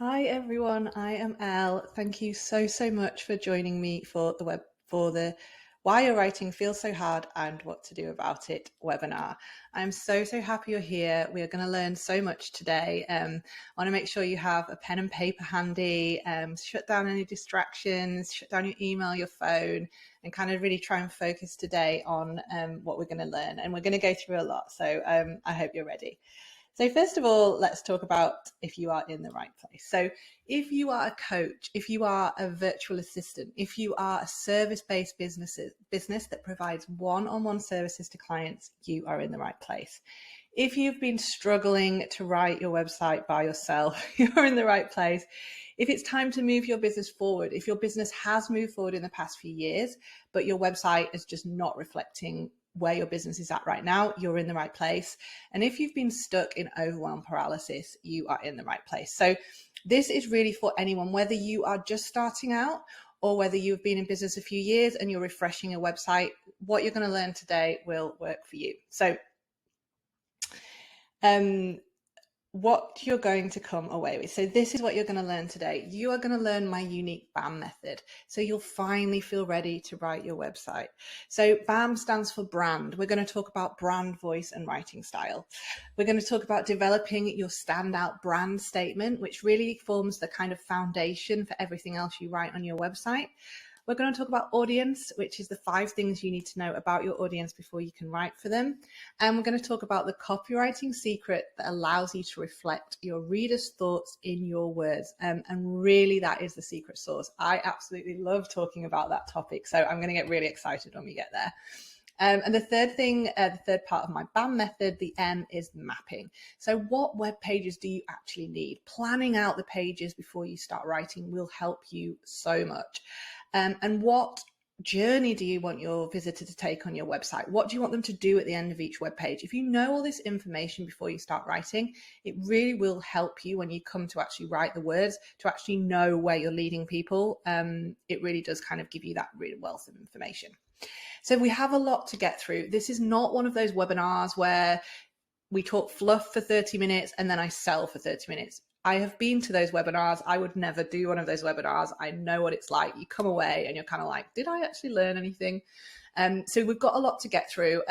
Hi everyone, I am Elle. Thank you so much for joining me for the Why Your Writing Feels So Hard and What to Do About It webinar. I'm so happy you're here. We are going to learn so much today. I want to make sure you have a pen and paper handy, shut down any distractions, shut down your email, your phone, and kind of really try and focus today on what we're going to learn. And we're going to go through a lot, so I hope you're ready. So first of all, let's talk about if you are in the right place. So if you are a coach, if you are a virtual assistant, if you are a service-based business that provides one-on-one services to clients, you are in the right place. If you've been struggling to write your website by yourself, you're in the right place. If it's time to move your business forward, if your business has moved forward in the past few years, but your website is just not reflecting where your business is at right now, you're in the right place. And if you've been stuck in overwhelm paralysis, you are in the right place. So this is really for anyone, whether you are just starting out or whether you've been in business a few years and you're refreshing your website. What you're going to learn today will work for you. So what you're going to come away with. So this is what you're going to learn today. You are going to learn my unique BAM method. So you'll finally feel ready to write your website. So BAM stands for brand. We're going to talk about brand voice and writing style. We're going to talk about developing your standout brand statement, which really forms the kind of foundation for everything else you write on your website. We're going to talk about audience, which is the 5 things you need to know about your audience before you can write for them. And we're going to talk about the copywriting secret that allows you to reflect your reader's thoughts in your words. And really, that is the secret sauce. I absolutely love talking about that topic. So I'm going to get really excited when we get there. And the third thing, the third part of my BAM method, the M, is mapping. So what web pages do you actually need? Planning out the pages before you start writing will help you so much. And what journey do you want your visitor to take on your website? What do you want them to do at the end of each web page? If you know all this information before you start writing, it really will help you when you come to actually write the words, to actually know where you're leading people. It really does kind of give you that real wealth of information. So we have a lot to get through. This is not one of those webinars where we talk fluff for 30 minutes and then I sell for 30 minutes. I have been to those webinars. I would never do one of those webinars. I know what it's like. You come away and you're kind of like, did I actually learn anything? So we've got a lot to get through.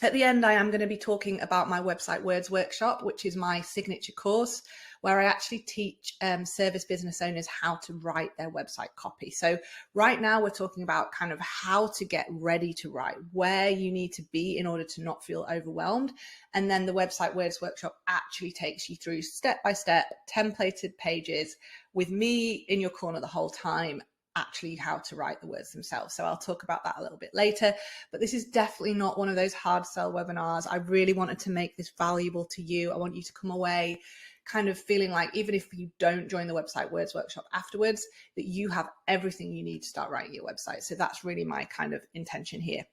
At the end, I am going to be talking about my Website Words Workshop, which is my signature course where I actually teach service business owners how to write their website copy. So right now we're talking about kind of how to get ready to write, where you need to be in order to not feel overwhelmed. And then the Website Words Workshop actually takes you through step-by-step templated pages with me in your corner the whole time, actually how to write the words themselves. So I'll talk about that a little bit later, but this is definitely not one of those hard sell webinars. I really wanted to make this valuable to you. I want you to come away kind of feeling like, even if you don't join the Website Words Workshop afterwards, that you have everything you need to start writing your website. So that's really my kind of intention here.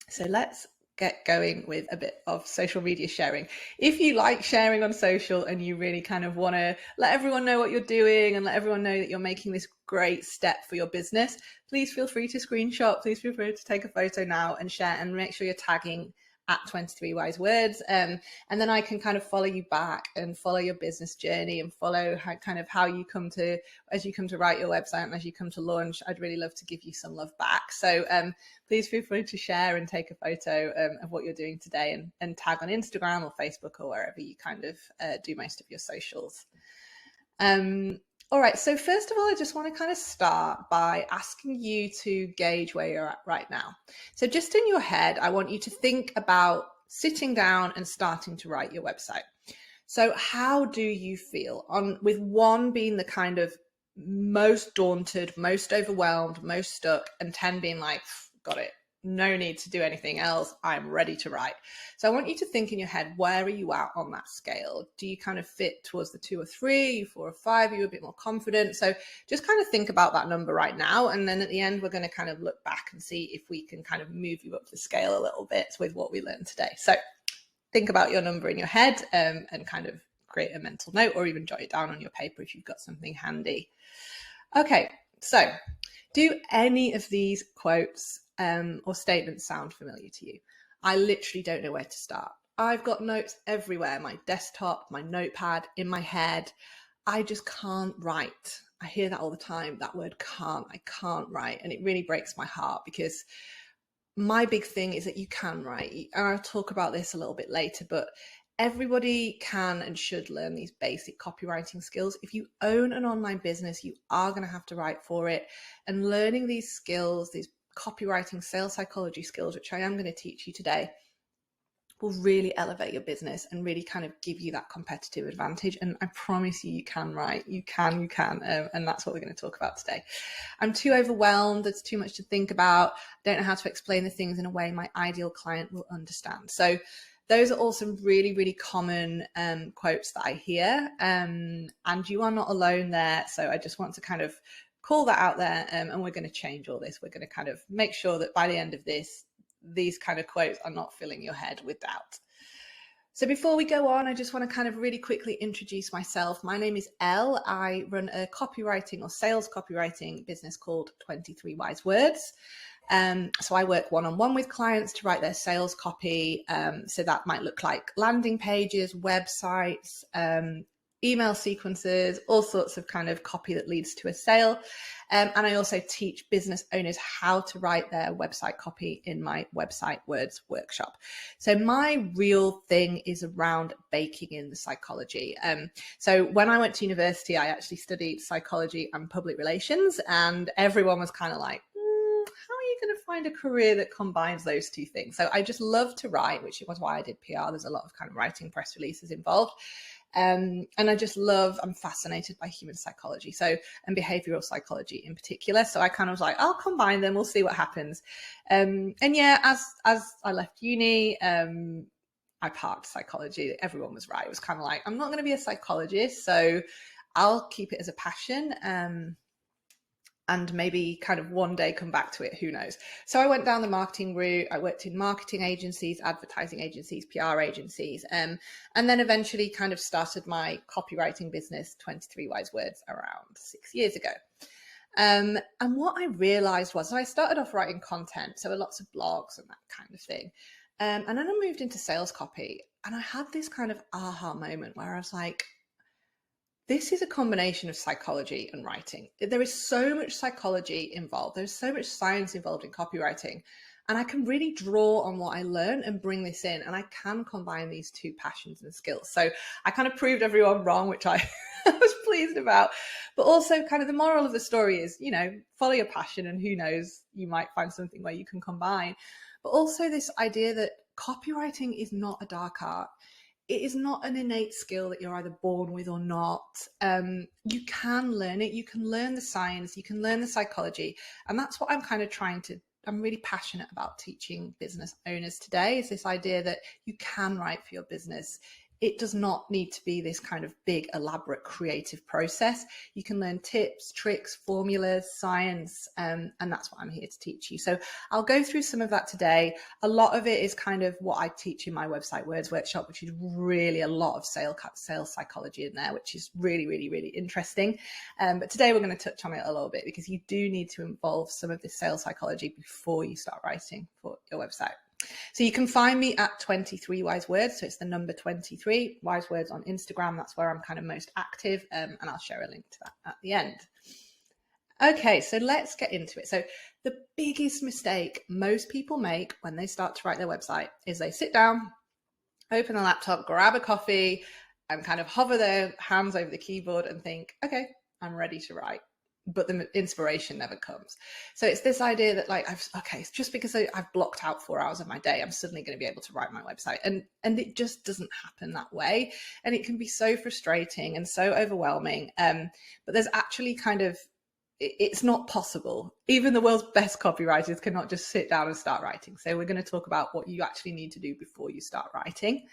So let's get going with a bit of social media sharing. If you like sharing on social and you really kind of want to let everyone know what you're doing and let everyone know that you're making this great step for your business, please feel free to screenshot, please feel free to take a photo now and share, and make sure you're tagging at 23 Wise Words. And then I can kind of follow you back and follow your business journey and follow how you come to, as you come to write your website and as you come to launch. I'd really love to give you some love back. So please feel free to share and take a photo of what you're doing today, and tag on Instagram or Facebook or wherever you kind of do most of your socials. All right, so first of all, I just want to kind of start by asking you to gauge where you're at right now. So just in your head, I want you to think about sitting down and starting to write your website. So how do you feel, with 1 being the kind of most daunted, most overwhelmed, most stuck, and 10 being like, got it, no need to do anything else, I'm ready to write. So I want you to think in your head, where are you at on that scale? Do you kind of fit towards the 2 or 3, 4 or 5? Are you a bit more confident? So just kind of think about that number right now. And then at the end, we're going to kind of look back and see if we can kind of move you up the scale a little bit with what we learned today. So think about your number in your head and kind of create a mental note, or even jot it down on your paper if you've got something handy. Okay, so do any of these quotes or statements sound familiar to you? I literally don't know where to start. I've got notes everywhere, my desktop, my notepad, in my head. I just can't write. I hear that all the time, that word I can't write. And it really breaks my heart, because my big thing is that you can write. And I'll talk about this a little bit later, but everybody can and should learn these basic copywriting skills. If you own an online business, you are going to have to write for it. And learning these skills, these copywriting, sales psychology skills, which I am going to teach you today, will really elevate your business and really kind of give you that competitive advantage. And I promise you, you can write. You can. And that's what we're going to talk about today. I'm too overwhelmed. There's too much to think about. I don't know how to explain the things in a way my ideal client will understand. So those are all some really, really common quotes that I hear. And you are not alone there. So I just want to kind of call that out there. And we're going to change all this. We're going to kind of make sure that by the end of this, these kind of quotes are not filling your head with doubt. So before we go on, I just want to kind of really quickly introduce myself. My name is Elle. I run a copywriting or sales copywriting business called 23 Wise Words. So I work one-on-one with clients to write their sales copy. So that might look like landing pages, websites, email sequences, all sorts of kind of copy that leads to a sale. And I also teach business owners how to write their website copy in my website words workshop. So my real thing is around baking in the psychology. So when I went to university, I actually studied psychology and public relations, and everyone was kind of like, how are you going to find a career that combines those two things? So I just love to write, which was why I did PR. There's a lot of kind of writing press releases involved. And I just I'm fascinated by human psychology, and behavioral psychology in particular. So I kind of was like, I'll combine them. We'll see what happens. And yeah, as I left uni, I parked psychology. Everyone was right. It was kind of like, I'm not going to be a psychologist, so I'll keep it as a passion. And maybe kind of one day come back to it, who knows. So I went down the marketing route. I worked in marketing agencies, advertising agencies, PR agencies, and then eventually kind of started my copywriting business, 23 Wise Words, around 6 years ago. And what I realized was, so I started off writing content, so lots of blogs and that kind of thing. And then I moved into sales copy, and I had this kind of aha moment where I was like, this is a combination of psychology and writing. There is so much psychology involved. There's so much science involved in copywriting. And I can really draw on what I learned and bring this in. And I can combine these two passions and skills. So I kind of proved everyone wrong, which I was pleased about. But also kind of the moral of the story is, follow your passion, and who knows, you might find something where you can combine. But also this idea that copywriting is not a dark art. It is not an innate skill that you're either born with or not. You can learn it. You can learn the science. You can learn the psychology. And that's what I'm kind of I'm really passionate about teaching business owners today, is this idea that you can write for your business. It does not need to be this kind of big, elaborate, creative process. You can learn tips, tricks, formulas, science, and that's what I'm here to teach you. So I'll go through some of that today. A lot of it is kind of what I teach in my website words workshop, which is really a lot of sales psychology in there, which is really, really, really interesting. But today we're going to touch on it a little bit, because you do need to involve some of this sales psychology before you start writing for your website. So you can find me at 23 Wise Words. So it's the number 23 Wise Words on Instagram. That's where I'm kind of most active. And I'll share a link to that at the end. Okay, so let's get into it. So the biggest mistake most people make when they start to write their website is they sit down, open a laptop, grab a coffee, and kind of hover their hands over the keyboard and think, okay, I'm ready to write. But the inspiration never comes. So it's this idea that it's just because I've blocked out 4 hours of my day, I'm suddenly going to be able to write my website. And it just doesn't happen that way. And it can be so frustrating and so overwhelming. But there's actually it's not possible. Even the world's best copywriters cannot just sit down and start writing. So we're going to talk about what you actually need to do before you start writing.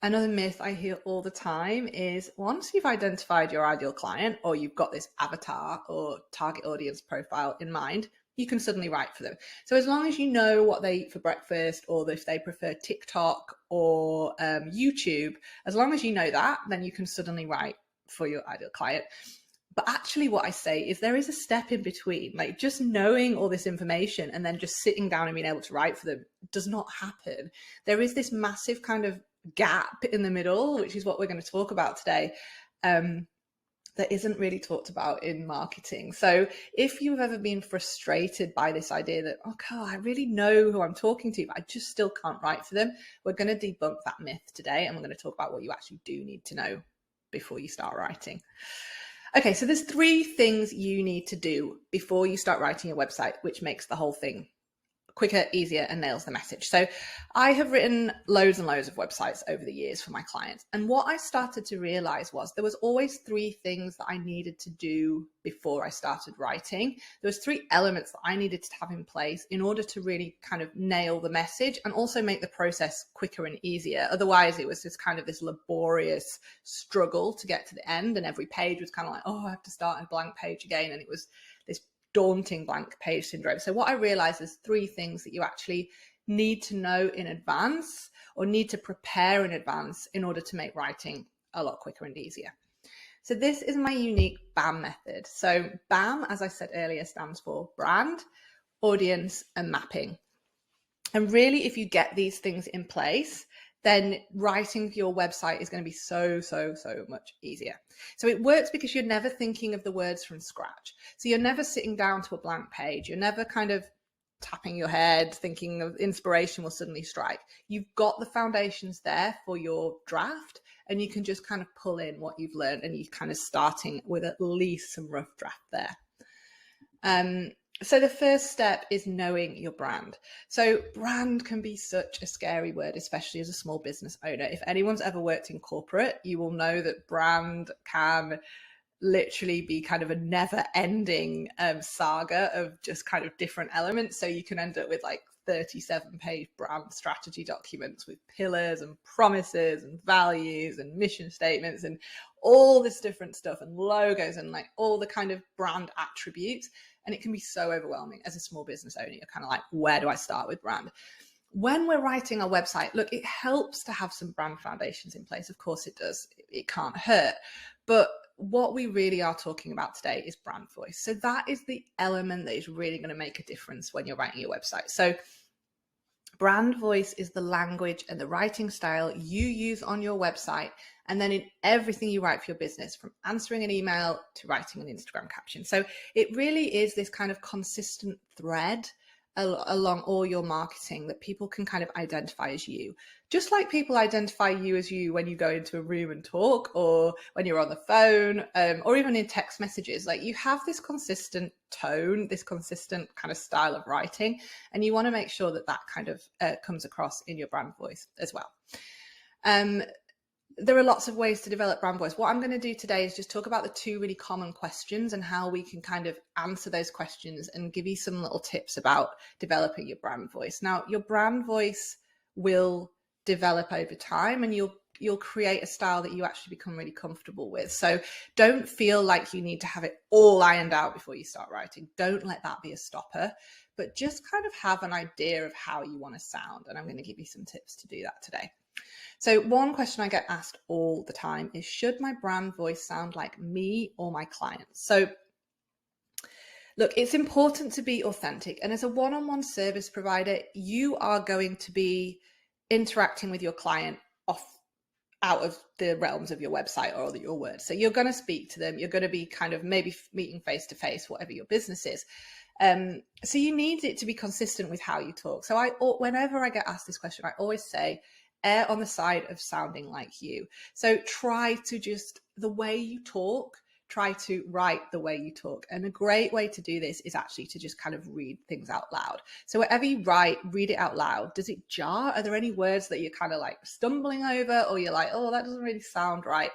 Another myth I hear all the time is, once you've identified your ideal client, or you've got this avatar or target audience profile in mind, you can suddenly write for them. So as long as you know what they eat for breakfast, or if they prefer TikTok or YouTube, as long as you know that, then you can suddenly write for your ideal client. But actually what I say is there is a step in between. Like, just knowing all this information and then just sitting down and being able to write for them does not happen. There is this massive kind of gap in the middle, which is what we're going to talk about today, that isn't really talked about in marketing. So if you've ever been frustrated by this idea that, oh God, I really know who I'm talking to, but I just still can't write for them, we're going to debunk that myth today, and we're going to talk about what you actually do need to know before you start writing. Okay, so there's 3 things you need to do before you start writing your website, which makes the whole thing quicker, easier, and nails the message. So I have written loads and loads of websites over the years for my clients. And what I started to realize was there was always 3 things that I needed to do before I started writing. There was 3 elements that I needed to have in place in order to really kind of nail the message and also make the process quicker and easier. Otherwise, it was just kind of this laborious struggle to get to the end. And every page was kind of like, oh, I have to start a blank page again. And it was this daunting blank page syndrome. So what I realized is 3 things that you actually need to know in advance or need to prepare in advance in order to make writing a lot quicker and easier. So this is my unique BAM method. So BAM, as I said earlier, stands for brand, audience, and mapping. And really, if you get these things in place, then writing for your website is going to be so much easier. So it works because you're never thinking of the words from scratch. So you're never sitting down to a blank page. You're never kind of tapping your head, thinking of inspiration will suddenly strike. You've got the foundations there for your draft, and you can just kind of pull in what you've learned, and you're kind of starting with at least some rough draft there. So the first step is knowing your brand. So brand can be such a scary word, especially as a small business owner. If anyone's ever worked in corporate, you will know that brand can literally be kind of a never-ending saga of just kind of different elements. So you can end up with like 37-page brand strategy documents with pillars and promises and values and mission statements and all this different stuff and logos and like all the kind of brand attributes. And it can be so overwhelming as a small business owner. You're kind of like, where do I start with brand? When we're writing our website, look, it helps to have some brand foundations in place. Of course it does. It can't hurt. But what we really are talking about today is brand voice. So that is the element that is really going to make a difference when you're writing your website. So brand voice is the language and the writing style you use on your website, and then in everything you write for your business, from answering an email to writing an Instagram caption. So it really is this kind of consistent thread along all your marketing that people can kind of identify as you. Just like people identify you as you when you go into a room and talk, or when you're on the phone, or even in text messages. Like, you have this consistent tone, this consistent kind of style of writing, and you want to make sure that that kind of comes across in your brand voice as well. There are lots of ways to develop brand voice. What I'm going to do today is just talk about the 2 really common questions and how we can kind of answer those questions and give you some little tips about developing your brand voice. Now, your brand voice will develop over time, and you'll create a style that you actually become really comfortable with. So don't feel like you need to have it all ironed out before you start writing. Don't let that be a stopper, but just kind of have an idea of how you want to sound. And I'm going to give you some tips to do that today. So one question I get asked all the time is, should my brand voice sound like me or my clients? So look, it's important to be authentic. And as a one-on-one service provider, you are going to be interacting with your client out of the realms of your website or your words. So you're going to speak to them. You're going to be kind of maybe meeting face to face, whatever your business is. So you need it to be consistent with how you talk. So whenever I get asked this question, I always say, err on the side of sounding like you. So try to the way you talk, try to write the way you talk. And a great way to do this is actually to just kind of read things out loud. So whatever you write, read it out loud. Does it jar? Are there any words that you're kind of like stumbling over, or you're like, oh, that doesn't really sound right?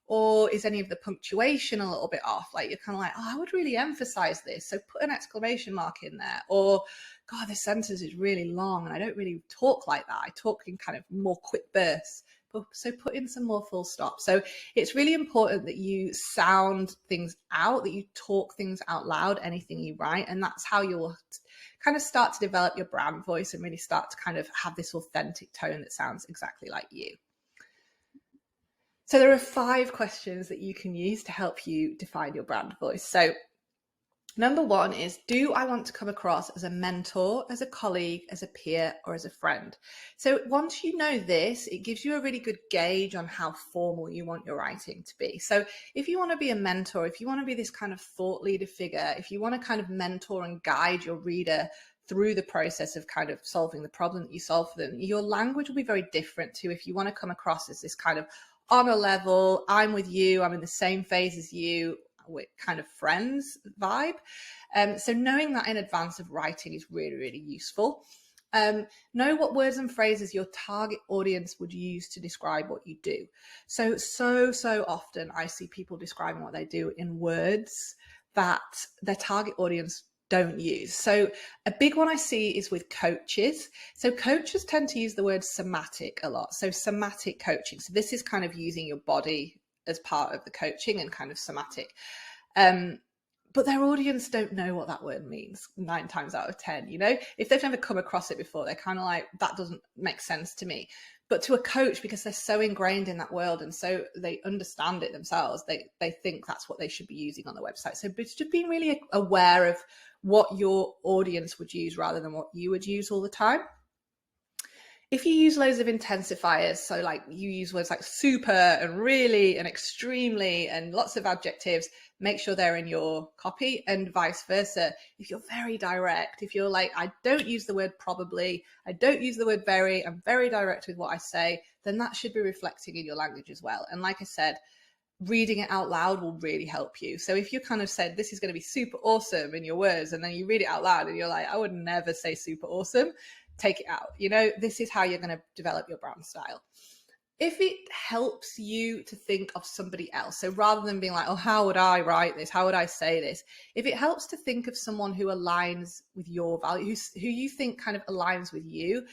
Or is any of the punctuation a little bit off? Like, you're kind of like, oh, I would really emphasize this, so put an exclamation mark in there. Or, God, this sentence is really long and I don't really talk like that. I talk in kind of more quick bursts. So put in some more full stops. So it's really important that you sound things out, that you talk things out loud, anything you write. And that's how you'll kind of start to develop your brand voice and really start to kind of have this authentic tone that sounds exactly like you. So there are 5 questions that you can use to help you define your brand voice. So Number one is, do I want to come across as a mentor, as a colleague, as a peer, or as a friend? So once you know this, it gives you a really good gauge on how formal you want your writing to be. So if you want to be a mentor, if you want to be this kind of thought leader figure, if you want to kind of mentor and guide your reader through the process of kind of solving the problem that you solve for them, your language will be very different to if you want to come across as this kind of on a level, I'm with you, I'm in the same phase as you, with kind of friends vibe. So knowing that in advance of writing is really, really useful. Know what words and phrases your target audience would use to describe what you do. So often I see people describing what they do in words that their target audience don't use. So a big one I see is with coaches. So coaches tend to use the word somatic a lot. So somatic coaching. So this is kind of using your body as part of the coaching and kind of somatic. But their audience don't know what that word means 9 times out of 10. You know, if they've never come across it before, they're kind of like, that doesn't make sense to me. But to a coach, because they're so ingrained in that world and so they understand it themselves, they think that's what they should be using on the website. So it's just being really aware of what your audience would use rather than what you would use all the time. If you use loads of intensifiers, so like you use words like super and really and extremely and lots of adjectives, make sure they're in your copy, and vice versa. If you're very direct, if you're like, I don't use the word probably, I don't use the word very, I'm very direct with what I say, then that should be reflecting in your language as well. And like I said, reading it out loud will really help you. So if you kind of said, this is going to be super awesome in your words, and then you read it out loud and you're like, I would never say super awesome, take it out. You know, this is how you're going to develop your brand style. If it helps you to think of somebody else, so rather than being like, oh, how would I write this? How would I say this? If it helps to think of someone who aligns with your values, who you think kind of aligns with you,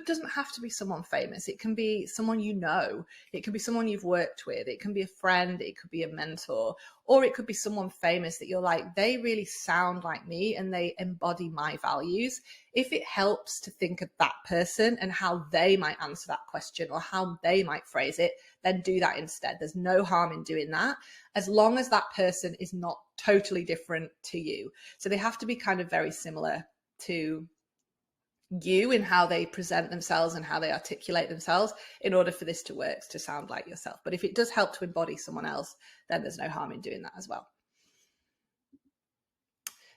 doesn't have to be someone famous. It can be someone you know. It can be someone you've worked with. It can be a friend. It could be a mentor. Or it could be someone famous that you're like, they really sound like me and they embody my values. If it helps to think of that person and how they might answer that question or how they might phrase it, then do that instead. There's no harm in doing that, as long as that person is not totally different to you. So they have to be kind of very similar to you in how they present themselves and how they articulate themselves in order for this to work, to sound like yourself. But if it does help to embody someone else, then there's no harm in doing that as well.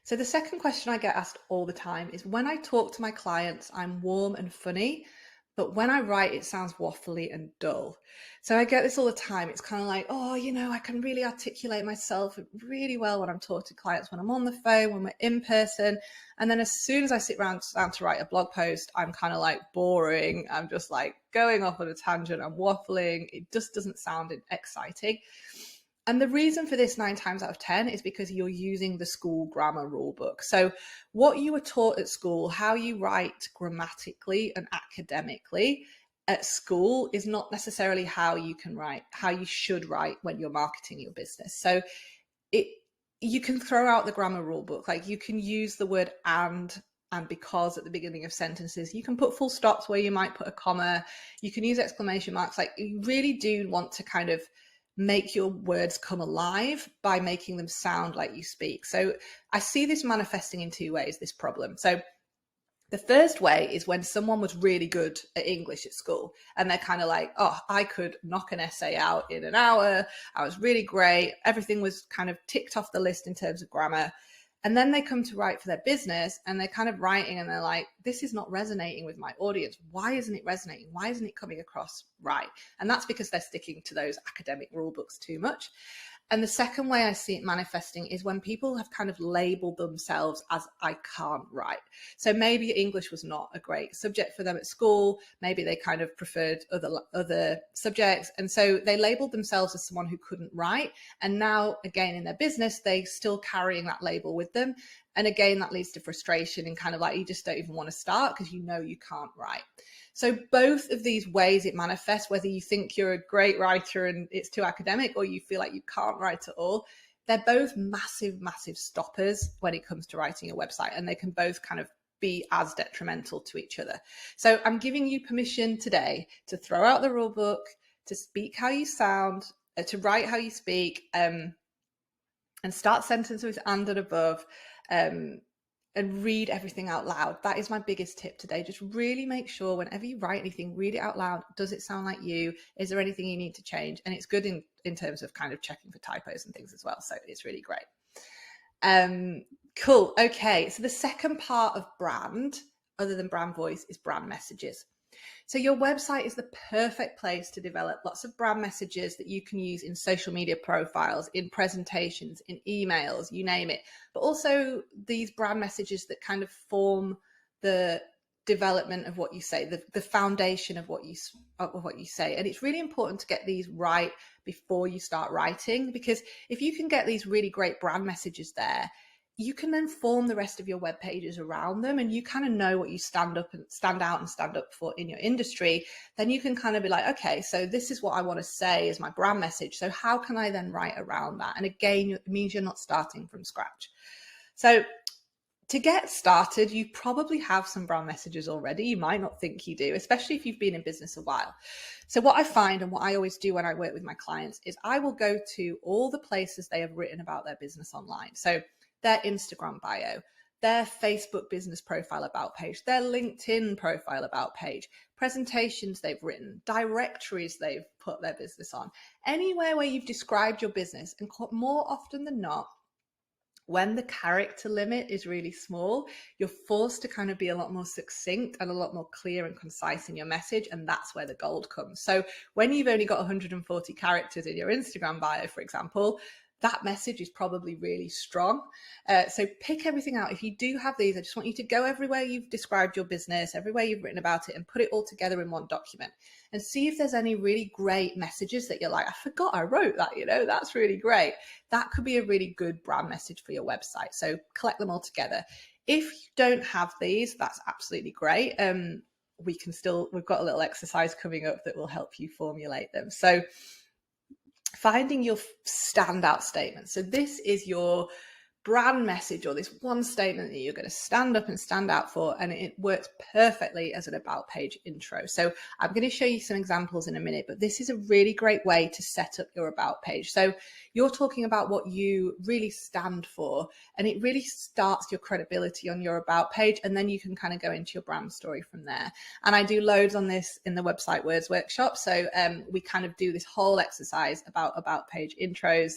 So the second question I get asked all the time is, when I talk to my clients, I'm warm and funny, but when I write, it sounds waffly and dull. So I get this all the time. It's kind of like, oh, you know, I can really articulate myself really well when I'm talking to clients, when I'm on the phone, when we're in person. And then as soon as I sit down to write a blog post, I'm kind of like boring. I'm just like going off on a tangent. I'm waffling. It just doesn't sound exciting. And the reason for this 9 times out of 10 is because you're using the school grammar rule book. So what you were taught at school, how you write grammatically and academically at school, is not necessarily how you can write, how you should write when you're marketing your business. So you can throw out the grammar rule book. Like, you can use the word and because at the beginning of sentences. You can put full stops where you might put a comma. You can use exclamation marks. Like, you really do want to kind of make your words come alive by making them sound like you speak. So I see this manifesting in 2 ways, this problem. So the first way is when someone was really good at English at school and they're kind of like, oh, I could knock an essay out in an hour. I was really great. Everything was kind of ticked off the list in terms of grammar. And then they come to write for their business and they're kind of writing and they're like, this is not resonating with my audience. Why isn't it resonating? Why isn't it coming across right? And that's because they're sticking to those academic rule books too much. And the second way I see it manifesting is when people have kind of labeled themselves as, I can't write. So maybe English was not a great subject for them at school. Maybe they kind of preferred other subjects. And so they labeled themselves as someone who couldn't write. And now, again, in their business, they're still carrying that label with them. And again, that leads to frustration and kind of like, you just don't even want to start because you know you can't write. So both of these ways it manifests, whether you think you're a great writer and it's too academic or you feel like you can't write at all, they're both massive, massive stoppers when it comes to writing a website, and they can both kind of be as detrimental to each other. So I'm giving you permission today to throw out the rule book, to speak how you sound, to write how you speak, and start sentences with and above. and read everything out loud. That is my biggest tip today. Just really make sure whenever you write anything, read it out loud. Does it sound like you? Is there anything you need to change? And it's good in terms of kind of checking for typos and things as well. So it's really great. Cool. Okay. So the second part of brand, other than brand voice, is brand messages. So your website is the perfect place to develop lots of brand messages that you can use in social media profiles, in presentations, in emails, you name it. But also these brand messages that kind of form the development of what you say, the foundation of what you say. And it's really important to get these right before you start writing, because if you can get these really great brand messages there, you can then form the rest of your web pages around them, and you kind of know what you stand out and stand up for in your industry. Then you can kind of be like, okay, so this is what I want to say as my brand message. So how can I then write around that? And again, it means you're not starting from scratch. So to get started, you probably have some brand messages already. You might not think you do, especially if you've been in business a while. So what I find, and what I always do when I work with my clients, is I will go to all the places they have written about their business online. So their Instagram bio, their Facebook business profile about page, their LinkedIn profile about page, presentations they've written, directories they've put their business on, anywhere where you've described your business. And more often than not, when the character limit is really small, you're forced to kind of be a lot more succinct and a lot more clear and concise in your message. And that's where the gold comes. So when you've only got 140 characters in your Instagram bio, for example, that message is probably really strong. So pick everything out. If you do have these, I just want you to go everywhere you've described your business, everywhere you've written about it, and put it all together in one document and see if there's any really great messages that you're like, I forgot I wrote that, that's really great. That could be a really good brand message for your website. So collect them all together. If you don't have these, that's absolutely great. We've got a little exercise coming up that will help you formulate them. So finding your standout statement. So this is your brand message, or this one statement that you're going to stand up and stand out for, and it works perfectly as an about page intro. So I'm going to show you some examples in a minute, but this is a really great way to set up your about page. So you're talking about what you really stand for, and it really starts your credibility on your about page, and then you can kind of go into your brand story from there. And I do loads on this in the Website Words workshop. So we kind of do this whole exercise about page intros.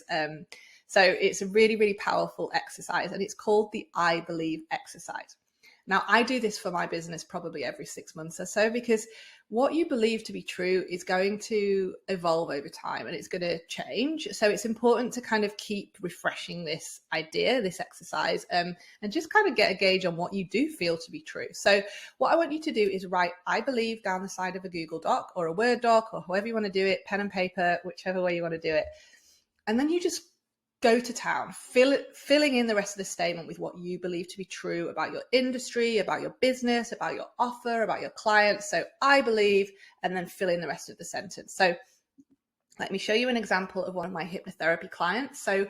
So it's a really, really powerful exercise, and it's called the I Believe exercise. Now, I do this for my business probably every 6 months or so, because what you believe to be true is going to evolve over time and it's going to change. So it's important to kind of keep refreshing this idea, this exercise, and just kind of get a gauge on what you do feel to be true. So what I want you to do is write I believe down the side of a Google Doc or a Word doc, or however you want to do it, pen and paper, whichever way you want to do it. And then you just go to town, filling in the rest of the statement with what you believe to be true about your industry, about your business, about your offer, about your clients. So I believe, and then fill in the rest of the sentence. So let me show you an example of one of my hypnotherapy clients. So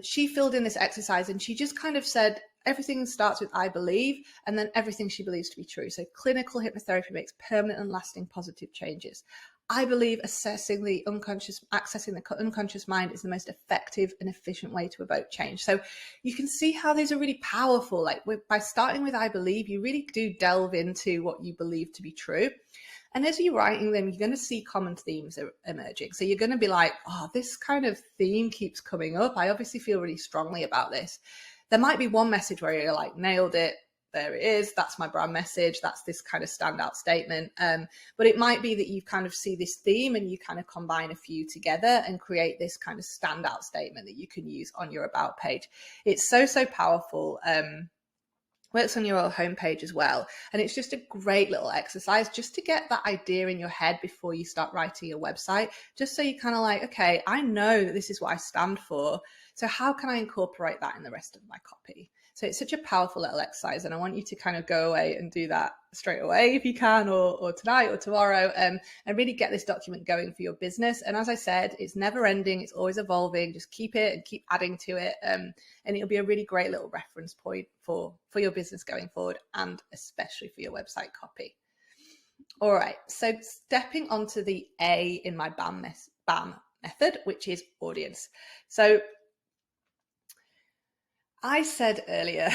she filled in this exercise, and she just kind of said, everything starts with I believe, and then everything she believes to be true. So clinical hypnotherapy makes permanent and lasting positive changes. I believe accessing the unconscious mind is the most effective and efficient way to evoke change. So you can see how these are really powerful. Like by starting with I believe, you really do delve into what you believe to be true. And as you're writing them, you're going to see common themes emerging. So you're going to be like, oh, this kind of theme keeps coming up. I obviously feel really strongly about this. There might be one message where you're like, nailed it. There it is. That's my brand message. That's this kind of standout statement. But it might be that you kind of see this theme and you kind of combine a few together and create this kind of standout statement that you can use on your about page. It's so, so powerful. Works on your homepage as well. And it's just a great little exercise just to get that idea in your head before you start writing your website, just so you kind of like, okay, I know that this is what I stand for. So how can I incorporate that in the rest of my copy? So it's such a powerful little exercise, and I want you to kind of go away and do that straight away if you can, or tonight or tomorrow, and really get this document going for your business. And as I said, it's never ending. It's always evolving. Just keep it and keep adding to it. And it'll be a really great little reference point for your business going forward, and especially for your website copy. All right. So stepping onto the A in my BAM method, which is audience. So I said earlier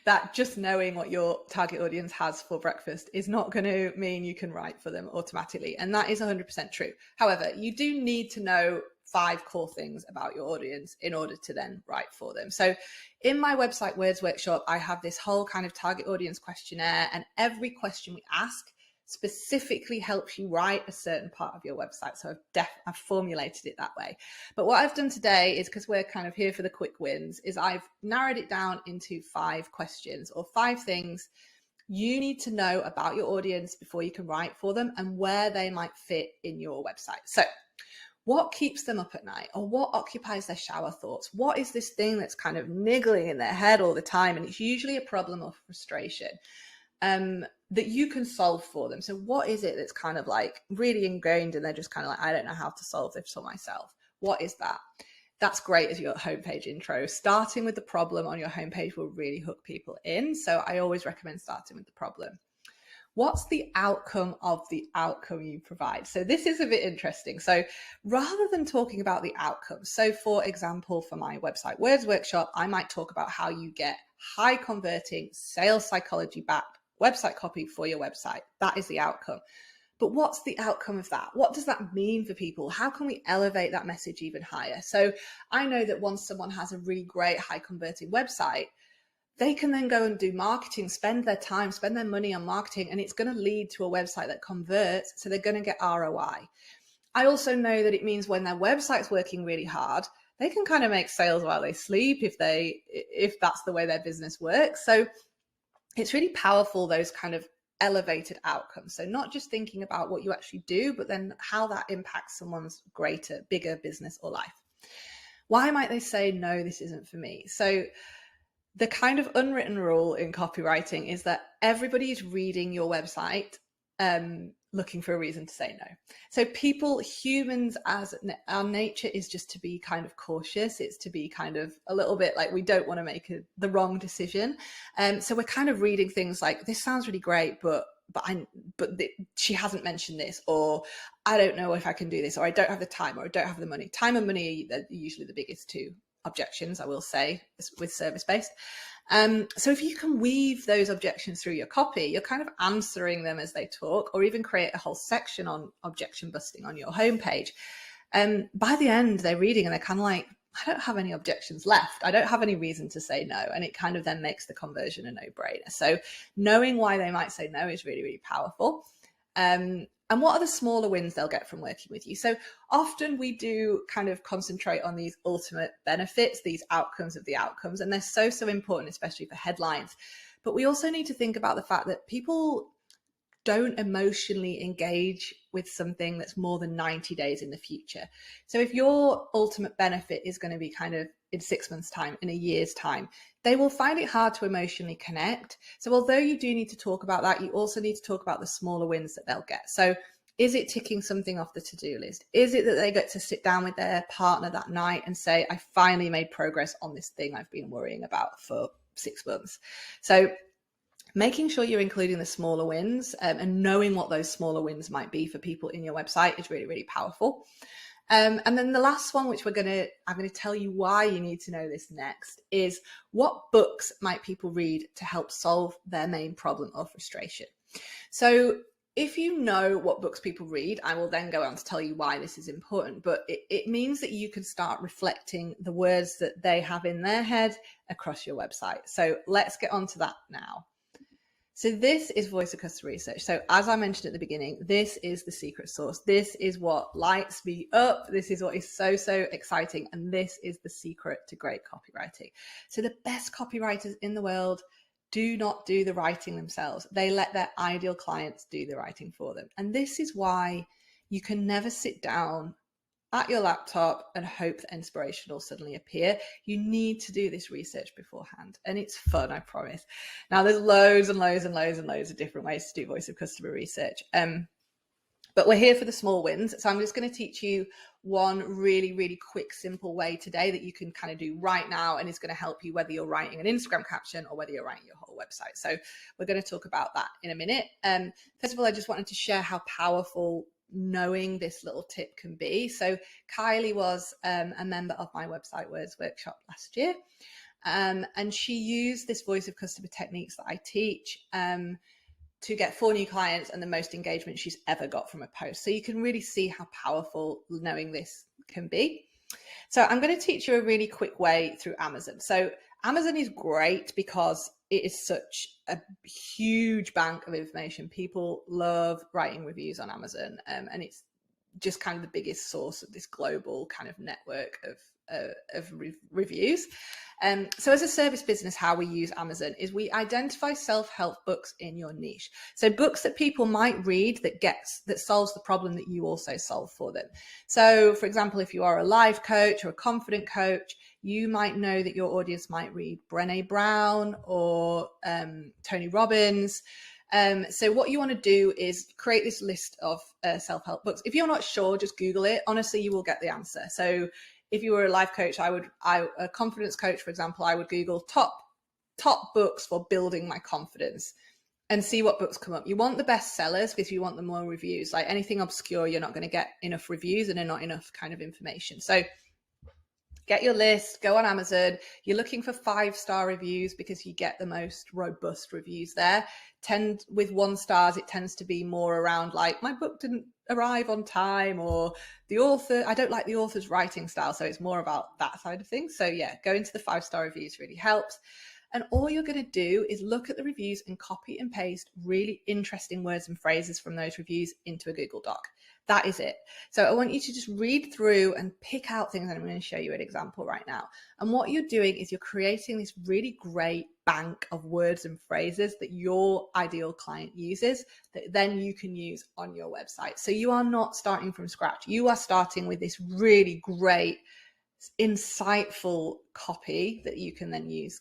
that just knowing what your target audience has for breakfast is not going to mean you can write for them automatically. And that is 100% true. However, you do need to know 5 core things about your audience in order to then write for them. So in my website Words Workshop, I have this whole kind of target audience questionnaire, and every question we ask specifically helps you write a certain part of your website. So I've formulated it that way. But what I've done today is, because we're kind of here for the quick wins, is I've narrowed it down into 5 questions or 5 things you need to know about your audience before you can write for them and where they might fit in your website. So what keeps them up at night, or what occupies their shower thoughts? What is this thing that's kind of niggling in their head all the time? And it's usually a problem or frustration that you can solve for them. So what is it that's kind of like really ingrained and they're just kind of like, I don't know how to solve this for myself? What is that? That's great as your homepage intro. Starting with the problem on your homepage will really hook people in. So I always recommend starting with the problem. What's the outcome of the outcome you provide? So this is a bit interesting. So rather than talking about the outcome, so for example, for my website Words Workshop, I might talk about how you get high converting, sales psychology backed website copy for your website. That is the outcome. But what's the outcome of that? What does that mean for people? How can we elevate that message even higher? So I know that once someone has a really great high converting website, they can then go and do marketing, spend their time, spend their money on marketing, and it's going to lead to a website that converts. So they're going to get ROI. I also know that it means when their website's working really hard, they can kind of make sales while they sleep if that's the way their business works. So it's really powerful, those kind of elevated outcomes. So not just thinking about what you actually do, but then how that impacts someone's greater, bigger business or life. Why might they say, no, this isn't for me? So the kind of unwritten rule in copywriting is that everybody is reading your website looking for a reason to say no. So humans, as our nature is just to be kind of cautious. It's to be kind of a little bit like we don't want to make the wrong decision. So we're kind of reading things like, this sounds really great, but she hasn't mentioned this, or I don't know if I can do this, or I don't have the time, or I don't have the money. Time and money are usually the biggest 2 objections, I will say, with service-based. So if you can weave those objections through your copy, you're kind of answering them as they talk, or even create a whole section on objection busting on your homepage. By the end, they're reading and they're kind of like, I don't have any objections left. I don't have any reason to say no. And it kind of then makes the conversion a no-brainer. So knowing why they might say no is really, really powerful. And what are the smaller wins they'll get from working with you? So often we do kind of concentrate on these ultimate benefits, these outcomes of the outcomes, and they're so, so important, especially for headlines. But we also need to think about the fact that people don't emotionally engage with something that's more than 90 days in the future. So if your ultimate benefit is going to be kind of in 6 months' time, in a year's time, they will find it hard to emotionally connect. So although you do need to talk about that, you also need to talk about the smaller wins that they'll get. So is it ticking something off the to-do list? Is it that they get to sit down with their partner that night and say, I finally made progress on this thing I've been worrying about for 6 months? So making sure you're including the smaller wins and knowing what those smaller wins might be for people in your website is really, really powerful. And then the last one, which I'm going to tell you why you need to know this next, is what books might people read to help solve their main problem or frustration. So if you know what books people read, I will then go on to tell you why this is important, but it means that you can start reflecting the words that they have in their head across your website. So let's get on to that now. So this is voice of customer research. So as I mentioned at the beginning, this is the secret sauce. This is what lights me up. This is what is so, so exciting. And this is the secret to great copywriting. So the best copywriters in the world do not do the writing themselves. They let their ideal clients do the writing for them. And this is why you can never sit down at your laptop and hope that inspiration will suddenly appear. You need to do this research beforehand, and it's fun, I promise. Now there's loads and loads and loads and loads of different ways to do voice of customer research. But we're here for the small wins. So I'm just going to teach you one really, really quick, simple way today that you can kind of do right now. And it's going to help you whether you're writing an Instagram caption or whether you're writing your whole website. So we're going to talk about that in a minute. First of all, I just wanted to share how powerful knowing this little tip can be. So Kylie was a member of my website Words Workshop last year. And she used this voice of customer techniques that I teach to get 4 new clients and the most engagement she's ever got from a post. So you can really see how powerful knowing this can be. So I'm going to teach you a really quick way through Amazon. So Amazon is great because it is such a huge bank of information. People love writing reviews on Amazon, and it's just kind of the biggest source of this global kind of network of reviews. So as a service business, how we use Amazon is we identify self-help books in your niche. So books that people might read that solves the problem that you also solve for them. So for example, if you are a life coach or a confident coach, you might know that your audience might read Brené Brown or Tony Robbins. So what you want to do is create this list of self-help books. If you're not sure, just Google it. Honestly, you will get the answer. So if you were a life coach, a confidence coach, for example, I would Google top books for building my confidence and see what books come up. You want the best sellers because you want the more reviews. Like anything obscure, you're not going to get enough reviews and not enough kind of information. So get your list, go on Amazon. You're looking for 5-star reviews because you get the most robust reviews there. With 1 stars, it tends to be more around like, my book didn't arrive on time, or I don't like the author's writing style. So it's more about that side of things. So yeah, going to the 5-star reviews really helps. And all you're going to do is look at the reviews and copy and paste really interesting words and phrases from those reviews into a Google Doc. That is it. So I want you to just read through and pick out things, and I'm going to show you an example right now. And what you're doing is you're creating this really great bank of words and phrases that your ideal client uses that then you can use on your website. So you are not starting from scratch. You are starting with this really great, insightful copy that you can then use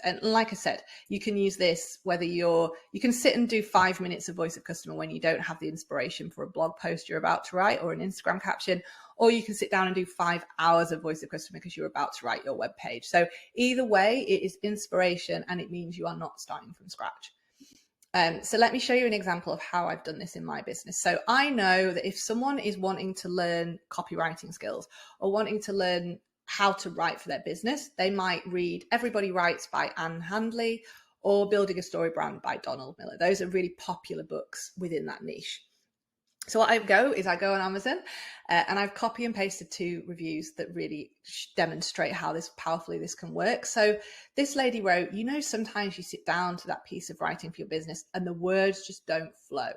and like I said, you can use this whether you can sit and do 5 minutes of voice of customer when you don't have the inspiration for a blog post you're about to write or an Instagram caption, or you can sit down and do 5 hours of voice of customer because you're about to write your web page. So either way, it is inspiration and it means you are not starting from scratch. So let me show you an example of how I've done this in my business. So I know that if someone is wanting to learn copywriting skills or wanting to learn how to write for their business, they might read Everybody Writes by Anne Handley or Building a Story Brand by Donald Miller. Those are really popular books within that niche. So what I go on Amazon and I've copy and pasted 2 reviews that really demonstrate how powerfully this can work. So this lady wrote, sometimes you sit down to that piece of writing for your business and the words just don't flow.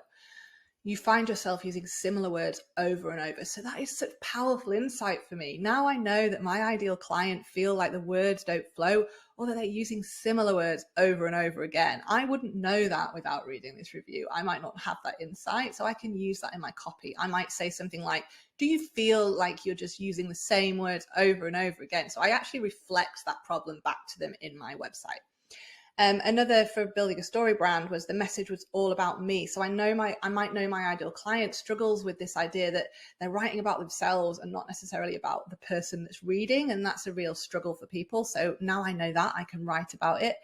You find yourself using similar words over and over. So that is such powerful insight for me. Now I know that my ideal client feel like the words don't flow or that they're using similar words over and over again. I wouldn't know that without reading this review. I might not have that insight, so I can use that in my copy. I might say something like, do you feel like you're just using the same words over and over again? So I actually reflect that problem back to them in my website. Another for Building a Story Brand was the message was all about me. So I might know my ideal client struggles with this idea that they're writing about themselves and not necessarily about the person that's reading. And that's a real struggle for people. So now I know that I can write about it.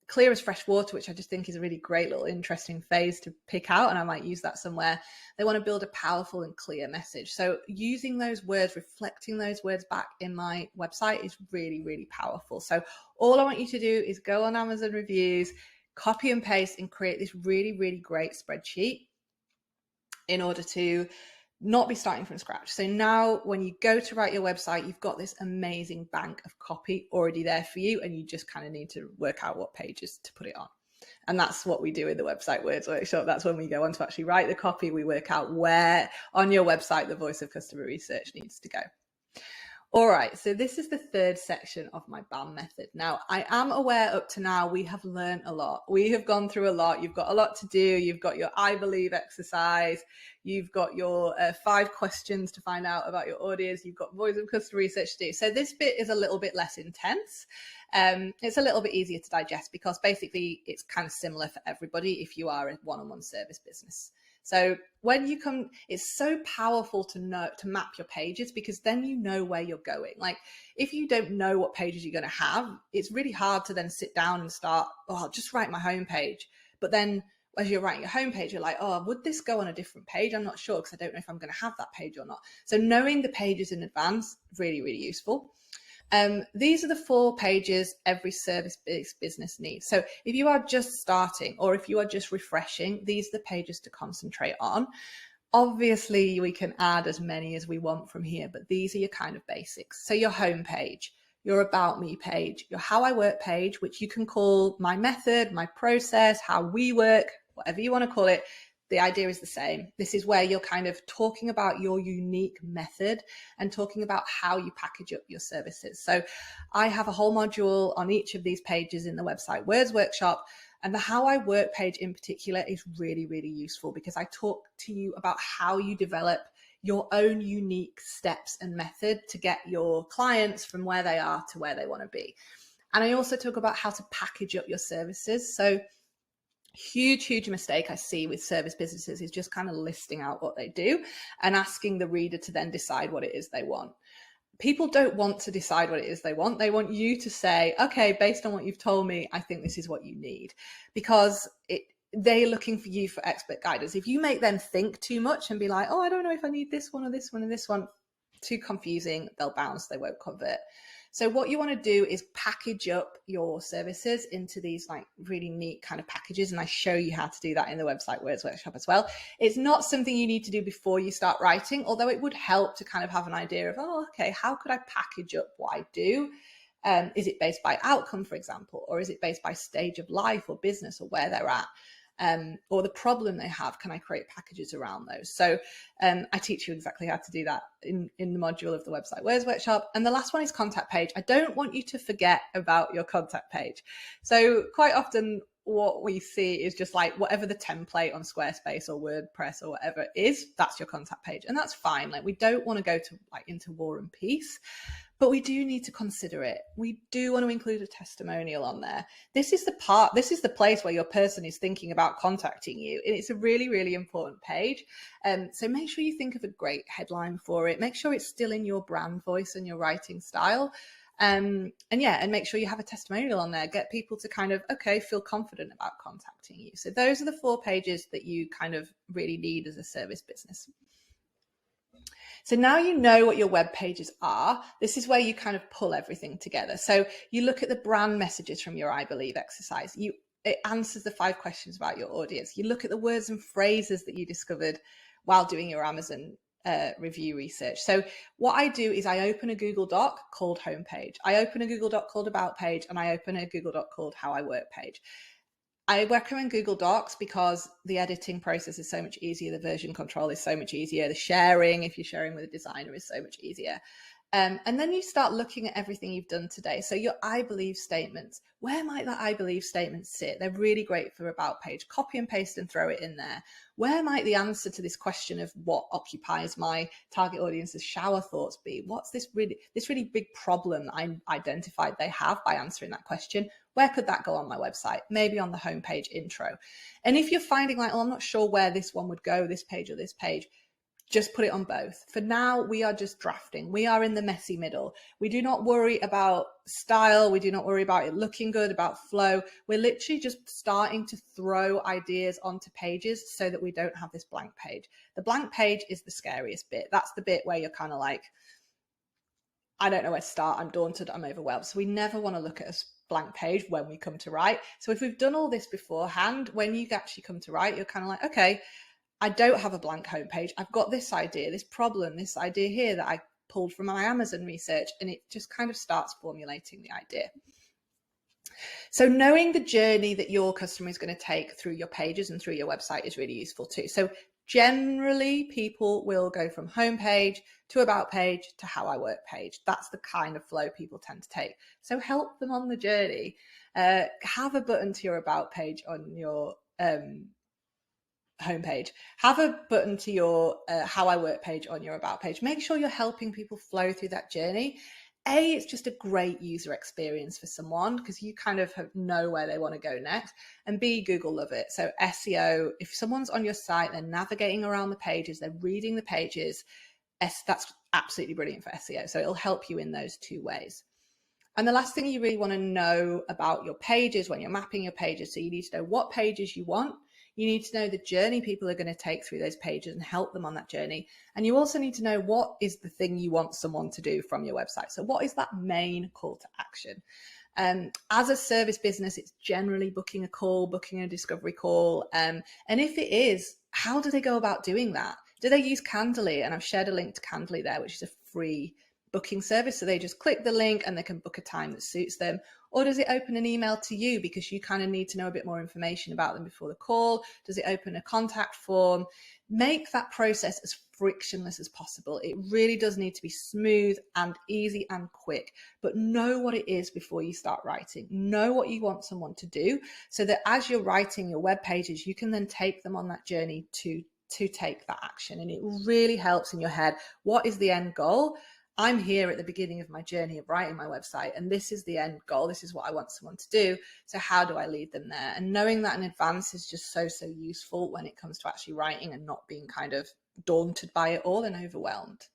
Clear as fresh water, which I just think is a really great little interesting phase to pick out, and I might use that somewhere. They want to build a powerful and clear message. So using those words, reflecting those words back in my website is really, really powerful. So all I want you to do is go on Amazon reviews, copy and paste, and create this really, really great spreadsheet in order to not be starting from scratch. So now when you go to write your website, you've got this amazing bank of copy already there for you, and you just kind of need to work out what pages to put it on. And that's what we do in the Website Words Workshop. That's when we go on to actually write the copy. We work out where on your website the voice of customer research needs to go. All right, so this is the 3rd section of my BAM method. Now, I am aware up to now we have learned a lot. We have gone through a lot. You've got a lot to do. You've got your I believe exercise. You've got your 5 questions to find out about your audience. You've got voice of customer research to do. So this bit is a little bit less intense. It's a little bit easier to digest because basically it's kind of similar for everybody if you are a one-on-one service business. So when you come, it's so powerful to map your pages because then you know where you're going. Like if you don't know what pages you're going to have, it's really hard to then sit down and start, I'll just write my homepage. But then as you're writing your homepage, you're like, would this go on a different page? I'm not sure because I don't know if I'm going to have that page or not. So knowing the pages in advance, really, really useful. These are the 4 pages every service-based business needs. So if you are just starting or if you are just refreshing, these are the pages to concentrate on. Obviously, we can add as many as we want from here, but these are your kind of basics. So your home page, your about me page, your how I work page, which you can call my method, my process, how we work, whatever you want to call it. The idea is the same. This is where you're kind of talking about your unique method and talking about how you package up your services. So I have a whole module on each of these pages in the website Words Workshop. And the how I work page in particular is really, really useful because I talk to you about how you develop your own unique steps and method to get your clients from where they are to where they want to be. And I also talk about how to package up your services. So huge mistake I see with service businesses is just kind of listing out what they do and asking the reader to then decide what it is they want. People don't want to decide what it is they want. They want you to say, okay, based on what you've told me, I think this is what you need, because they're looking for you for expert guidance. If you make them think too much and be like, oh, I don't know if I need this one or this one or this one, too confusing, they'll bounce, they won't convert. So what you want to do is package up your services into these like really neat kind of packages. And I show you how to do that in the website Words Workshop as well. It's not something you need to do before you start writing, although it would help to kind of have an idea of, oh, okay, how could I package up what I do? Is it based by outcome, for example, or is it based by stage of life or business or where they're at? Or the problem they have, can I create packages around those? So I teach you exactly how to do that in the module of the website Words Workshop. And the last one is contact page. I don't want you to forget about your contact page. So quite often what we see is just like whatever the template on Squarespace or WordPress or whatever is, that's your contact page. And that's fine. Like we don't want to go to like into War and Peace, but we do need to consider it. We do want to include a testimonial on there. This is the place where your person is thinking about contacting you. And it's a really, really important page. So make sure you think of a great headline for it. Make sure it's still in your brand voice and your writing style. And make sure you have a testimonial on there. Get people to kind of, okay, feel confident about contacting you. So those are the 4 pages that you kind of really need as a service business. So now you know what your web pages are. This is where you kind of pull everything together. So you look at the brand messages from your I Believe exercise. It answers the 5 questions about your audience. You look at the words and phrases that you discovered while doing your Amazon review research. So what I do is I open a Google Doc called Homepage. I open a Google Doc called About Page, and I open a Google Doc called How I Work page. I recommend Google Docs because the editing process is so much easier. The version control is so much easier. The sharing, if you're sharing with a designer, is so much easier. And then you start looking at everything you've done today. So your I believe statements, where might that I believe statement sit? They're really great for About Page. Copy and paste and throw it in there. Where might the answer to this question of what occupies my target audience's shower thoughts be? What's this really big problem that I identified they have by answering that question? Where could that go on my website? Maybe on the homepage intro. And if you're finding like, oh, I'm not sure where this one would go, this page or this page, just put it on both. For now, we are just drafting. We are in the messy middle. We do not worry about style. We do not worry about it looking good, about flow. We're literally just starting to throw ideas onto pages so that we don't have this blank page. The blank page is the scariest bit. That's the bit where you're kind of like, I don't know where to start. I'm daunted. I'm overwhelmed. So we never want to look at a blank page when we come to write. So if we've done all this beforehand, when you actually come to write, you're kind of like, okay, I don't have a blank homepage. I've got this idea, this problem, this idea here that I pulled from my Amazon research, and it just kind of starts formulating the idea. So knowing the journey that your customer is going to take through your pages and through your website is really useful too. So generally, people will go from homepage to About Page to How I Work page. That's the kind of flow people tend to take. So help them on the journey. Have a button to your About Page on your homepage. Have a button to your How I Work page on your About Page. Make sure you're helping people flow through that journey. A, it's just a great user experience for someone because you kind of know where they want to go next. And B, Google love it. So SEO, if someone's on your site, they're navigating around the pages, they're reading the pages, that's absolutely brilliant for SEO. So it'll help you in those 2 ways. And the last thing you really want to know about your pages when you're mapping your pages, so you need to know what pages you want. You need to know the journey people are going to take through those pages and help them on that journey. And you also need to know what is the thing you want someone to do from your website. So what is that main call to action? As a service business, it's generally booking a call, booking a discovery call. And if it is, how do they go about doing that? Do they use Calendly? And I've shared a link to Calendly there, which is a free booking service. So they just click the link and they can book a time that suits them. Or does it open an email to you because you kind of need to know a bit more information about them before the call? Does it open a contact form? Make that process as frictionless as possible. It really does need to be smooth and easy and quick, but know what it is before you start writing. Know what you want someone to do so that as you're writing your web pages, you can then take them on that journey to take that action. And it really helps in your head. What is the end goal? I'm here at the beginning of my journey of writing my website, and this is the end goal. This is what I want someone to do. So how do I lead them there? And knowing that in advance is just so useful when it comes to actually writing and not being kind of daunted by it all and overwhelmed.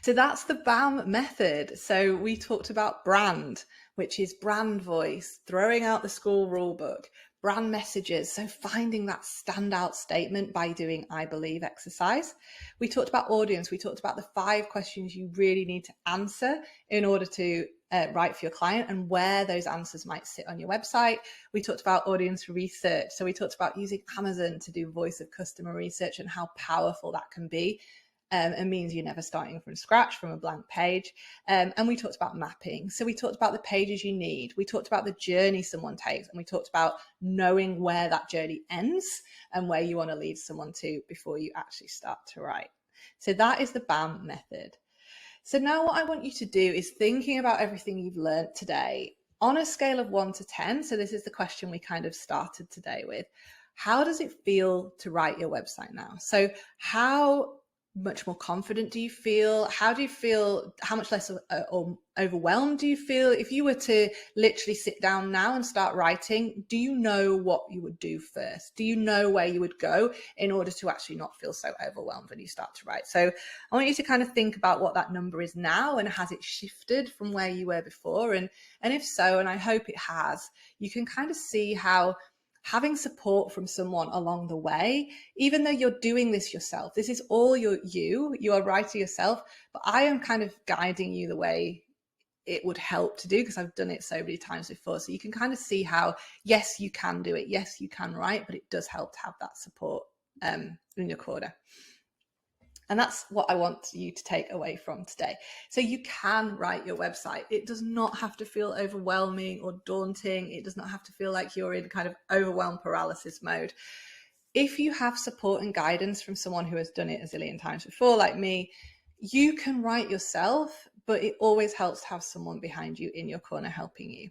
So that's the BAM method. So we talked about brand, which is brand voice, throwing out the school rule book, brand messages. So finding that standout statement by doing I believe exercise. We talked about audience. We talked about the 5 questions you really need to answer in order to write for your client and where those answers might sit on your website. We talked about audience research. So we talked about using Amazon to do voice of customer research and how powerful that can be. It means you're never starting from scratch from a blank page. And we talked about mapping. So we talked about the pages you need. We talked about the journey someone takes. And we talked about knowing where that journey ends and where you want to lead someone to before you actually start to write. So that is the BAM method. So now what I want you to do is thinking about everything you've learned today on a scale of 1 to 10. So this is the question we kind of started today with. How does it feel to write your website now? So how much more confident do you feel? How do you feel? How much less or overwhelmed do you feel? If you were to literally sit down now and start writing, do you know what you would do first? Do you know where you would go in order to actually not feel so overwhelmed when you start to write? So I want you to kind of think about what that number is now, and has it shifted from where you were before? And if so, and I hope it has, you can kind of see how having support from someone along the way, even though you're doing this yourself, this is all you are writing yourself, but I am kind of guiding you the way it would help to do because I've done it so many times before. So you can kind of see how, yes, you can do it. Yes, you can write, but it does help to have that support in your corner. And that's what I want you to take away from today. So you can write your website. It does not have to feel overwhelming or daunting. It does not have to feel like you're in kind of overwhelm paralysis mode. If you have support and guidance from someone who has done it a zillion times before, like me, you can write yourself, but it always helps to have someone behind you in your corner helping you.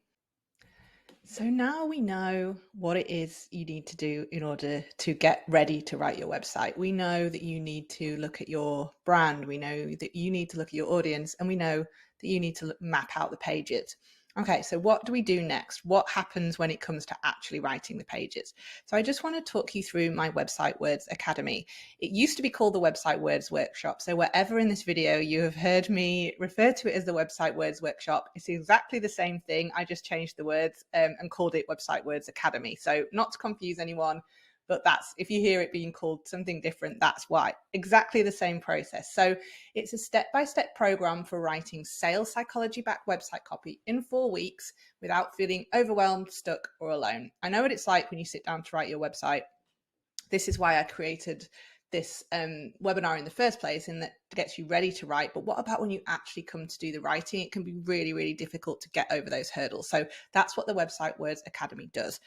So now we know what it is you need to do in order to get ready to write your website. We know that you need to look at your brand. We know that you need to look at your audience, and we know that you need to map out the pages. Okay, so what do we do next? What happens when it comes to actually writing the pages? So I just want to talk you through my Website Words Academy. It used to be called the Website Words Workshop. So wherever in this video you have heard me refer to it as the Website Words Workshop, it's exactly the same thing. I just changed the words and called it Website Words Academy. So not to confuse anyone, but that's, if you hear it being called something different, that's why. Exactly the same process. So it's a step-by-step program for writing sales psychology-backed website copy in 4 weeks without feeling overwhelmed, stuck, or alone. I know what it's like when you sit down to write your website. This is why I created this webinar in the first place, and that gets you ready to write. But what about when you actually come to do the writing? It can be really, really difficult to get over those hurdles. So that's what the Website Words Academy does.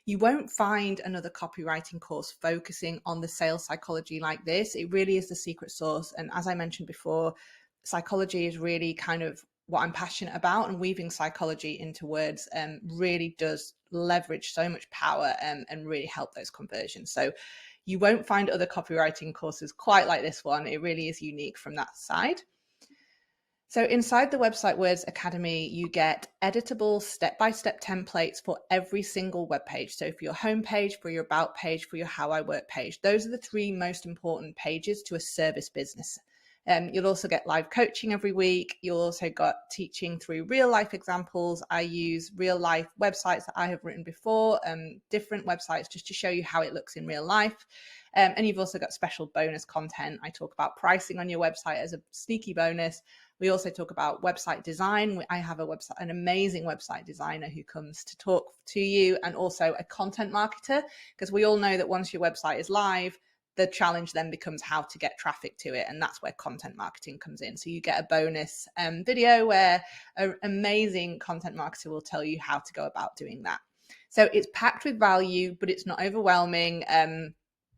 You won't find another copywriting course focusing on the sales psychology like this. It really is the secret sauce. And as I mentioned before, psychology is really kind of what I'm passionate about, and weaving psychology into words really does leverage so much power and really help those conversions. So you won't find other copywriting courses quite like this one. It really is unique from that side. So inside the Website Words Academy, you get editable step-by-step templates for every single web page. So for your homepage, for your about page, for your how I work page, those are the 3 most important pages to a service business. You'll also get live coaching every week. You'll also got teaching through real life examples. I use real life websites that I have written before, different websites, just to show you how it looks in real life. And you've also got special bonus content. I talk about pricing on your website as a sneaky bonus. We also talk about website design. I have an amazing website designer who comes to talk to you, and also a content marketer, because we all know that once your website is live, the challenge then becomes how to get traffic to it. And that's where content marketing comes in. So you get a bonus video where an amazing content marketer will tell you how to go about doing that. So it's packed with value, but it's not overwhelming.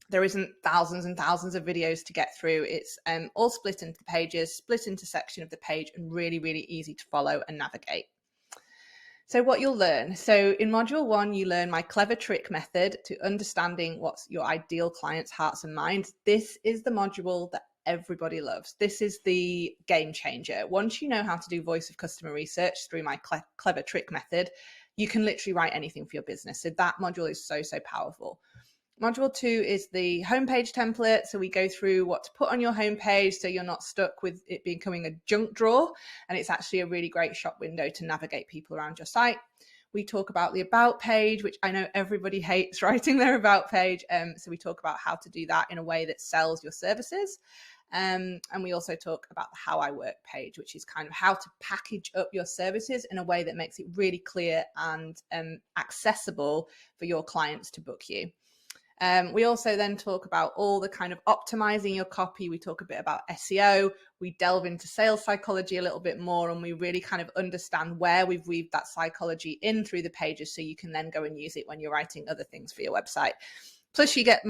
There isn't thousands and thousands of videos to get through. It's all split into pages, split into section of the page, and really, really easy to follow and navigate. So what you'll learn. So in module 1, you learn my clever trick method to understanding what's your ideal client's hearts and minds. This is the module that everybody loves. This is the game changer. Once you know how to do voice of customer research through my clever trick method, you can literally write anything for your business. So that module is so, so powerful. Module 2 is the homepage template. So we go through what to put on your homepage so you're not stuck with it becoming a junk drawer. And it's actually a really great shop window to navigate people around your site. We talk about the about page, which I know everybody hates writing their about page. So we talk about how to do that in a way that sells your services. And we also talk about the how I work page, which is kind of how to package up your services in a way that makes it really clear and accessible for your clients to book you. We also then talk about all the kind of optimizing your copy. We talk a bit about SEO. We delve into sales psychology a little bit more, and we really kind of understand where we've weaved that psychology in through the pages, so you can then go and use it when you're writing other things for your website. Plus, you get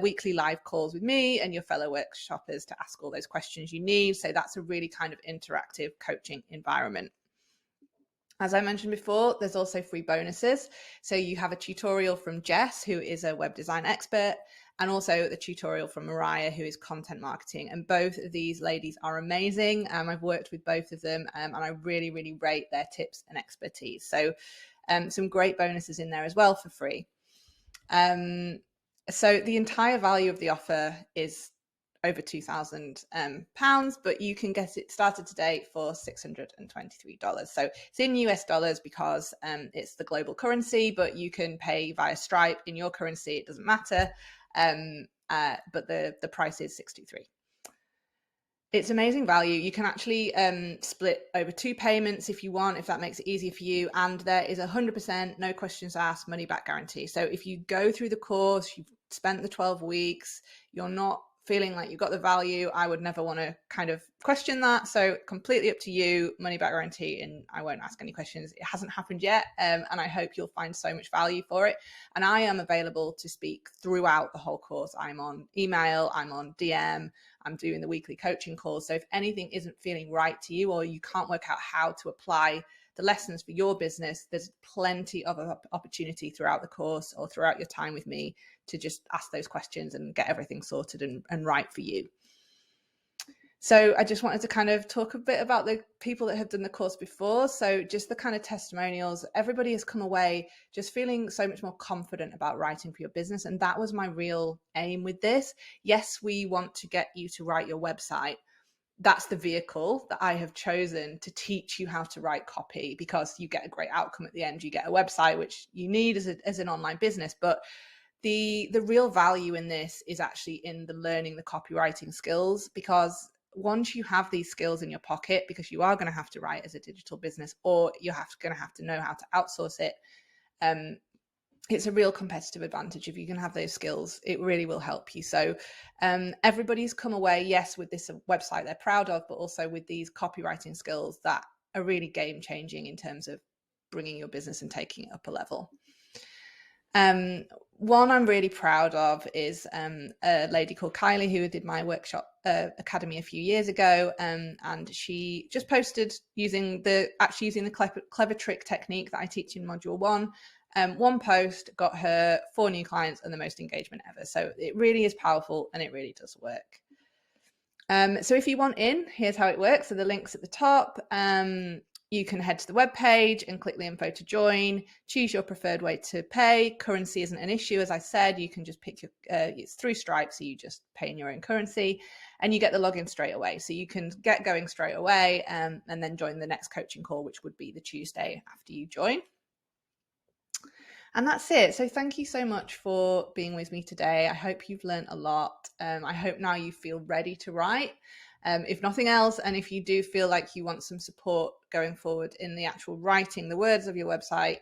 weekly live calls with me and your fellow workshoppers to ask all those questions you need. So that's a really kind of interactive coaching environment. As I mentioned before, there's also free bonuses. So you have a tutorial from Jess, who is a web design expert, and also the tutorial from Mariah, who is content marketing. And both of these ladies are amazing. I've worked with both of them, and I really, really rate their tips and expertise. So some great bonuses in there as well for free. So the entire value of the offer is over £2,000, but you can get it started today for $623. So it's in US dollars because it's the global currency, but you can pay via Stripe in your currency. It doesn't matter. But the price is $63. It's amazing value. You can actually split over 2 payments if you want, if that makes it easier for you. And there is 100% no questions asked money back guarantee. So if you go through the course, you've spent the 12 weeks, you're not feeling like you've got the value, I would never want to kind of question that. So completely up to you, money back guarantee, and I won't ask any questions. It hasn't happened yet, and I hope you'll find so much value for it. And I am available to speak throughout the whole course. I'm on email, I'm on DM, I'm doing the weekly coaching calls. So if anything isn't feeling right to you, or you can't work out how to apply the lessons for your business, there's plenty of opportunity throughout the course or throughout your time with me to just ask those questions and get everything sorted and right for you. So I just wanted to kind of talk a bit about the people that have done the course before. So just the kind of testimonials, everybody has come away just feeling so much more confident about writing for your business. And that was my real aim with this. Yes, we want to get you to write your website. That's the vehicle that I have chosen to teach you how to write copy, because you get a great outcome at the end. You get a website, which you need as an online business. But the real value in this is actually in the learning the copywriting skills, because once you have these skills in your pocket, because you are going to have to write as a digital business, or you're going to have to know how to outsource it, it's a real competitive advantage. If you can have those skills, it really will help you. So everybody's come away, yes, with this website they're proud of, but also with these copywriting skills that are really game changing in terms of bringing your business and taking it up a level. One I'm really proud of is a lady called Kylie, who did my workshop academy a few years ago, and she just posted using the clever trick technique that I teach in module 1. One post got her 4 new clients and the most engagement ever. So it really is powerful and it really does work. So if you want in, here's how it works. So the link's at the top. you can head to the web page and click the info to join, choose your preferred way to pay. Currency isn't an issue. As I said, you can just pick your, it's through Stripe, so you just pay in your own currency and you get the login straight away. So you can get going straight away and then join the next coaching call, which would be the Tuesday after you join. And that's it. So thank you so much for being with me today. I hope you've learned a lot. I hope now you feel ready to write. If nothing else, and if you do feel like you want some support going forward in the actual writing, the words of your website,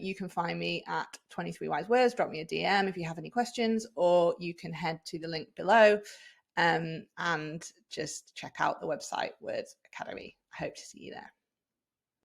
you can find me at 23 Wise Words. Drop me a DM if you have any questions, or you can head to the link below and just check out the website Words Academy. I hope to see you there.